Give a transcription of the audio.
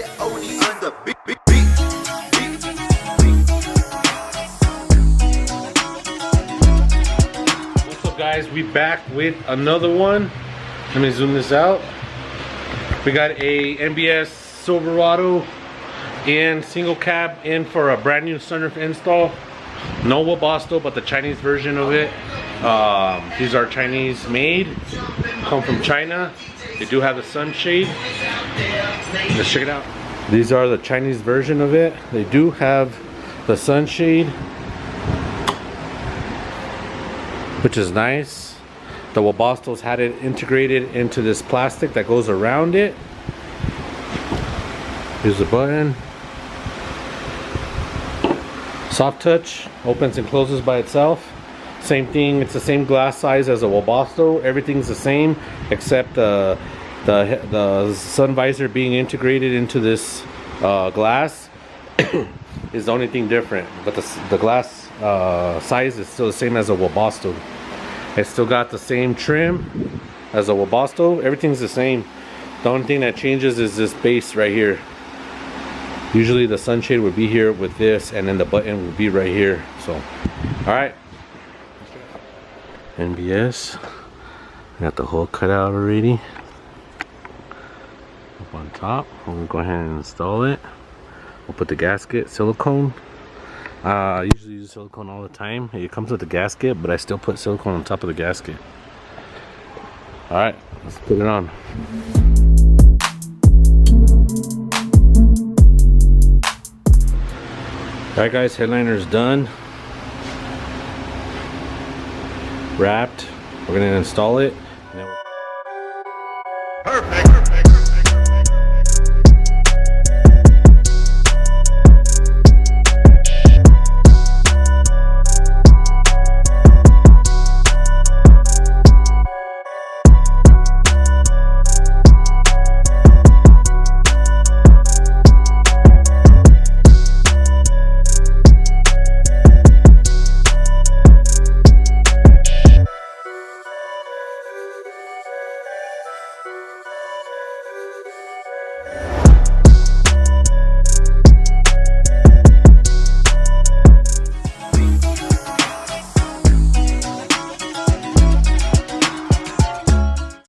What's up, guys? We back with another one. Let me zoom this out. We got a NBS Silverado and single cab in for a brand new sunroof install. No Webasto, but the Chinese version of it. These are Chinese made, come from China. They do have the sunshade. Let's check it out. These are the Chinese version of it. They do have the sunshade, which is nice. The Webastos had it integrated into this plastic that goes around it. Here's the button. Soft touch, opens and closes by itself. Same thing, it's the same glass size as a Webasto. Everything's the same except the sun visor being integrated into this glass is the only thing different. But the glass size is still the same as a Webasto. It's still got the same trim as a Webasto. Everything's the same. The only thing that changes is this base right here. Usually the sunshade would be here with this, and then the button would be right here. So, all right. NBS. Got the hole cut out already. Up on top. I'm gonna go ahead and install it. We'll put the gasket, silicone. I usually use silicone all the time. It comes with the gasket, but I still put silicone on top of the gasket. All right, let's put it on. Alright guys, headliner's done. Wrapped. We're gonna install it.